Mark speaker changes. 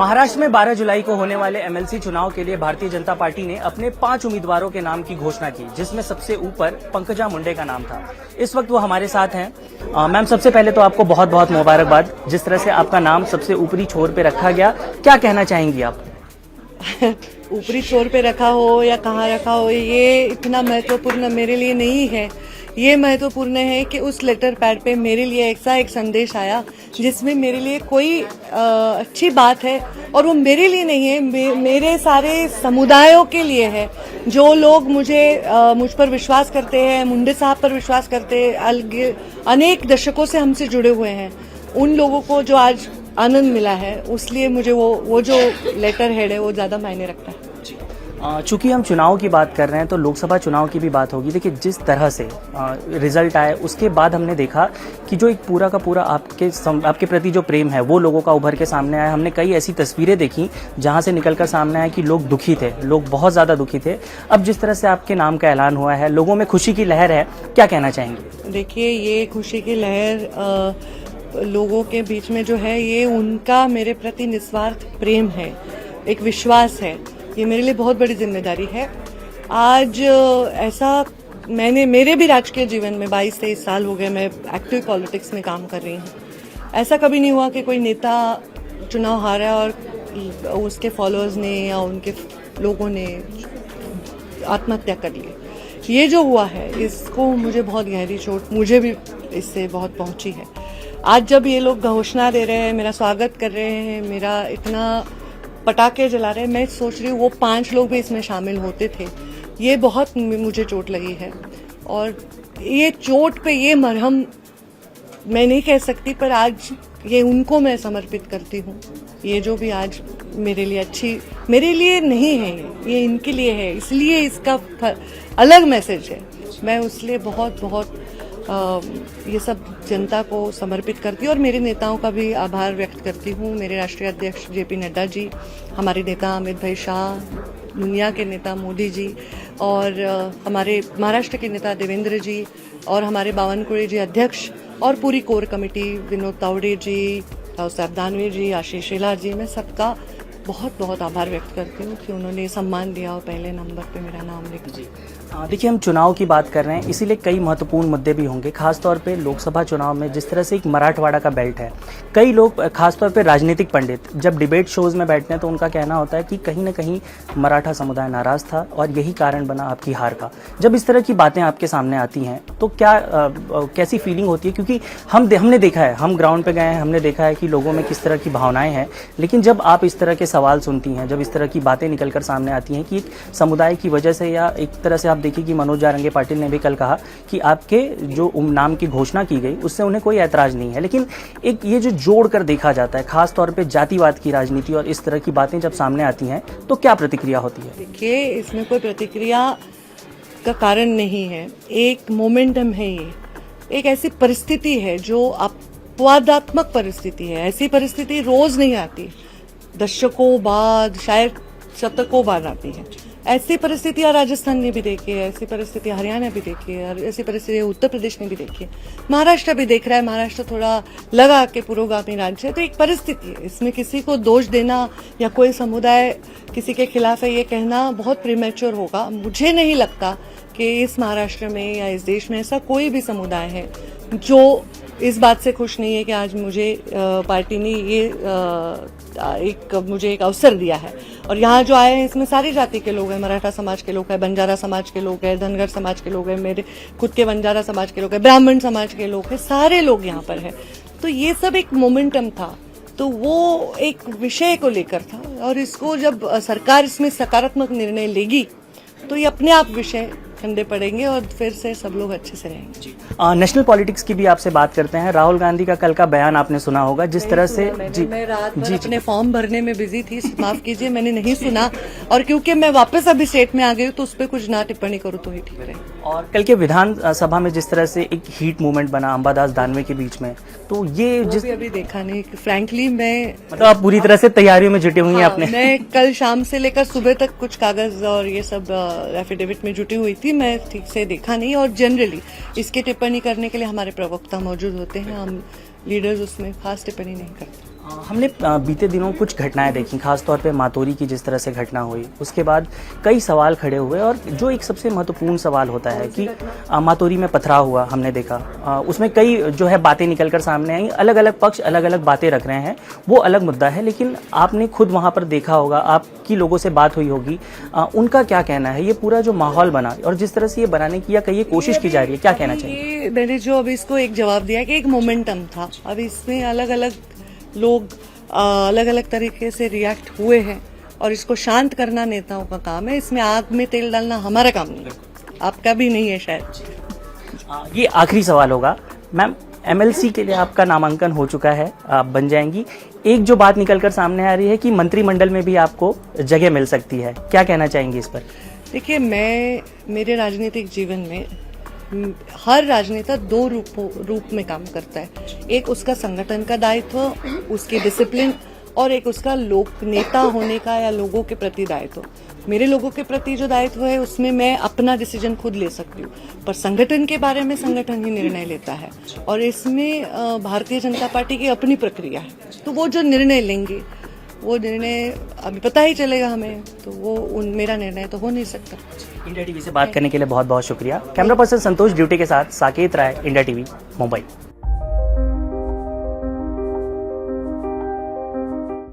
Speaker 1: महाराष्ट्र में 12 जुलाई को होने वाले एमएलसी चुनाव के लिए भारतीय जनता पार्टी ने अपने 5 उम्मीदवारों के नाम की घोषणा की, जिसमें सबसे ऊपर पंकजा मुंडे का नाम था। इस वक्त वो हमारे साथ हैं। मैम, सबसे पहले तो आपको बहुत बहुत मुबारकबाद, जिस तरह से आपका नाम सबसे ऊपरी छोर पे रखा गया, क्या कहना चाहेंगी आप?
Speaker 2: ऊपरी छोर पे रखा हो या कहाँ रखा हो, ये इतना महत्वपूर्ण मेरे लिए नहीं है। ये महत्वपूर्ण है कि उस लेटर पैड पे मेरे लिए ऐसा एक संदेश आया जिसमें मेरे लिए कोई अच्छी बात है, और वो मेरे लिए नहीं है, मेरे सारे समुदायों के लिए है। जो लोग मुझ पर विश्वास करते हैं, मुंडे साहब पर विश्वास करते हैं, अनेक दशकों से हमसे जुड़े हुए हैं, उन लोगों को जो आज आनंद मिला है, उसलिए मुझे वो जो लेटर हेड है वो ज्यादा मायने रखता है।
Speaker 1: चूंकि हम चुनाव की बात कर रहे हैं तो लोकसभा चुनाव की भी बात होगी। देखिए, जिस तरह से रिजल्ट आए उसके बाद हमने देखा कि जो एक पूरा का पूरा आपके प्रति जो प्रेम है वो लोगों का उभर के सामने आया। हमने कई ऐसी तस्वीरें देखी जहां से निकलकर सामने आया कि लोग दुखी थे, लोग बहुत ज़्यादा दुखी थे। अब जिस तरह से आपके नाम का ऐलान हुआ है, लोगों में खुशी की लहर है, क्या कहना चाहेंगे?
Speaker 2: देखिए, ये खुशी की लहर लोगों के बीच में जो है, ये उनका मेरे प्रति निस्वार्थ प्रेम है, एक विश्वास है। ये मेरे लिए बहुत बड़ी जिम्मेदारी है। आज ऐसा मेरे भी राजकीय जीवन में 22-23 साल हो गए, मैं एक्टिव पॉलिटिक्स में काम कर रही हूँ। ऐसा कभी नहीं हुआ कि कोई नेता चुनाव हारा और उसके फॉलोअर्स ने या उनके लोगों ने आत्महत्या कर ली। ये जो हुआ है, इसको मुझे बहुत गहरी चोट, मुझे भी इससे बहुत पहुंची है। आज जब ये लोग घोषणा दे रहे हैं, मेरा स्वागत कर रहे हैं, मेरा इतना पटाखे जला रहे हैं, मैं सोच रही हूँ वो 5 लोग भी इसमें शामिल होते थे। ये बहुत मुझे चोट लगी है, और ये चोट पे ये मरहम मैं नहीं कह सकती, पर आज ये उनको मैं समर्पित करती हूँ। ये जो भी आज मेरे लिए नहीं है, ये इनके लिए है, इसलिए इसका अलग मैसेज है। मैं उसलिए बहुत बहुत ये सब जनता को समर्पित करती हूँ, और मेरे नेताओं का भी आभार व्यक्त करती हूँ। मेरे राष्ट्रीय अध्यक्ष JP नड्डा जी, हमारे नेता अमित भाई शाह, दुनिया के नेता मोदी जी, और हमारे महाराष्ट्र के नेता देवेंद्र जी, और हमारे बावनकुळे जी अध्यक्ष, और पूरी कोर कमेटी, विनोद तावड़े जी, राव साहब दानवे जी, आशीष शेलार जी, मैं सबका बहुत बहुत आभार व्यक्त करती हूँ कि उन्होंने सम्मान दिया और पहले नंबर पे मेरा नाम लिख दिया।
Speaker 1: देखिए, हम चुनाव की बात कर रहे हैं, इसीलिए कई महत्वपूर्ण मुद्दे भी होंगे। खासतौर पे लोकसभा चुनाव में जिस तरह से एक मराठवाड़ा का बेल्ट है, कई लोग, खासतौर पे राजनीतिक पंडित, जब डिबेट शोज में बैठते हैं तो उनका कहना होता है कि कहीं ना कहीं मराठा समुदाय नाराज था और यही कारण बना आपकी हार का। जब इस तरह की बातें आपके सामने आती हैं तो कैसी फीलिंग होती है? क्योंकि हमने देखा है, हम ग्राउंड पे गए हैं, हमने देखा है कि लोगों में किस तरह की भावनाएं हैं, लेकिन जब आप इस तरह के सवाल सुनती हैं, जब इस तरह की बातें निकलकर सामने आती हैं कि एक समुदाय की वजह से, या एक तरह से आप देखिए कि मनोज जारंगे पाटिल ने भी कल कहा कि आपके जो नाम की घोषणा की गई उससे उन्हें कोई ऐतराज नहीं है, लेकिन एक ये जो जोड़कर देखा जाता है, खास तौर पे जातिवाद की राजनीति और इस तरह की बातें जब सामने आती हैं तो क्या प्रतिक्रिया होती है?
Speaker 2: देखिए, इसमें कोई प्रतिक्रिया का कारण नहीं है, एक मोमेंटम है। ये एक ऐसी परिस्थिति है जो अपवादात्मक परिस्थिति है। ऐसी परिस्थिति रोज नहीं आती, दशकों बाद, शायद शतकों बाद आती है। ऐसी परिस्थितियां राजस्थान ने भी देखी है, ऐसी परिस्थिति हरियाणा भी देखी है, और ऐसी परिस्थिति उत्तर प्रदेश ने भी देखी है, महाराष्ट्र भी देख रहा है। महाराष्ट्र थोड़ा लगा के पुरोगामी राज्य है, तो एक परिस्थिति है। इसमें किसी को दोष देना या कोई समुदाय किसी के खिलाफ है ये कहना बहुत प्रीमेच्योर होगा। मुझे नहीं लगता कि इस महाराष्ट्र में या इस देश में ऐसा कोई भी समुदाय है जो इस बात से खुश नहीं है कि आज मुझे पार्टी ने मुझे एक अवसर दिया है। और यहाँ जो आए हैं इसमें सारी जाति के लोग हैं, मराठा समाज के लोग हैं, बंजारा समाज के लोग हैं, धनगर समाज के लोग हैं, मेरे खुद के बंजारा समाज के लोग हैं, ब्राह्मण समाज के लोग हैं, सारे लोग यहाँ पर हैं। तो ये सब एक मोमेंटम था, तो वो एक विषय को लेकर था, और इसको जब सरकार इसमें सकारात्मक निर्णय लेगी तो ये अपने आप विषय ठंडे पड़ेंगे और फिर से सब लोग अच्छे से रहेंगे।
Speaker 1: नेशनल पॉलिटिक्स की भी आपसे बात करते हैं। राहुल गांधी का कल का बयान आपने सुना होगा, जिस तरह से
Speaker 2: मैं रात भर अपने फॉर्म भरने में बिजी थी, माफ कीजिए, मैंने नहीं सुना, और क्योंकि मैं वापस अभी स्टेट में आ गई हूँ तो उस पर कुछ ना टिप्पणी करूँ तो ही ठीक रहे।
Speaker 1: और कल के विधानसभा में जिस तरह से एक हीट मूवमेंट बना अंबादास दानवे के बीच में, तो ये
Speaker 2: जिस अभी देखा नहीं, फ्रैंकली मैं,
Speaker 1: मतलब आप पूरी तरह से तैयारियों में जुटे हुई हैं आपने?
Speaker 2: मैं कल शाम से लेकर सुबह तक कुछ कागज और ये सब एफिडेविट में जुटी हुई थी, मैं ठीक से देखा नहीं। और जनरली इसकी टिप्पणी करने के लिए हमारे प्रवक्ता मौजूद होते हैं, हम लीडर्स उसमें खास टिप्पणी नहीं करते।
Speaker 1: हमने बीते दिनों कुछ घटनाएं देखी, खासतौर पे मातोरी की जिस तरह से घटना हुई, उसके बाद कई सवाल खड़े हुए और जो एक सबसे महत्वपूर्ण सवाल होता है कि मातोरी में पथराव हुआ, हमने देखा उसमें कई जो है बातें निकलकर सामने आई, अलग अलग पक्ष अलग अलग बातें रख रहे हैं, वो अलग मुद्दा है, लेकिन आपने खुद वहाँ पर देखा होगा, आपकी लोगों से बात हुई होगी, उनका क्या कहना है, ये पूरा जो माहौल बना और जिस तरह से ये बनाने की या कहीं कोशिश की जा रही है, क्या कहना चाहिए?
Speaker 2: मैंने जो अभी इसको एक जवाब दिया कि एक मोमेंटम था, अब इसमें अलग अलग लोग अलग अलग तरीके से रिएक्ट हुए हैं और इसको शांत करना नेताओं का काम है। इसमें आग में तेल डालना हमारा काम नहीं है, आपका भी नहीं है शायद।
Speaker 1: ये आखिरी सवाल होगा मैम, एमएलसी के लिए आपका नामांकन हो चुका है, आप बन जाएंगी। एक जो बात निकलकर सामने आ रही है कि मंत्रिमंडल में भी आपको जगह मिल सकती है, क्या कहना चाहेंगी इस पर?
Speaker 2: देखिए, मैं मेरे राजनीतिक जीवन में हर राजनेता दो रूप में काम करता है। एक उसका संगठन का दायित्व, उसकी डिसिप्लिन, और एक उसका लोक नेता होने का या लोगों के प्रति दायित्व। मेरे लोगों के प्रति जो दायित्व है उसमें मैं अपना डिसीजन खुद ले सकती हूँ, पर संगठन के बारे में संगठन ही निर्णय लेता है और इसमें भारतीय जनता पार्टी की अपनी प्रक्रिया है। तो वो जो निर्णय लेंगे वो निर्णय अभी पता ही चलेगा हमें, तो वो मेरा निर्णय तो हो नहीं सकता।
Speaker 1: इंडिया टीवी से बात करने के लिए बहुत बहुत शुक्रिया। कैमरा पर्सन संतोष ड्यूटी के साथ साकेत राय, इंडिया टीवी, मुंबई।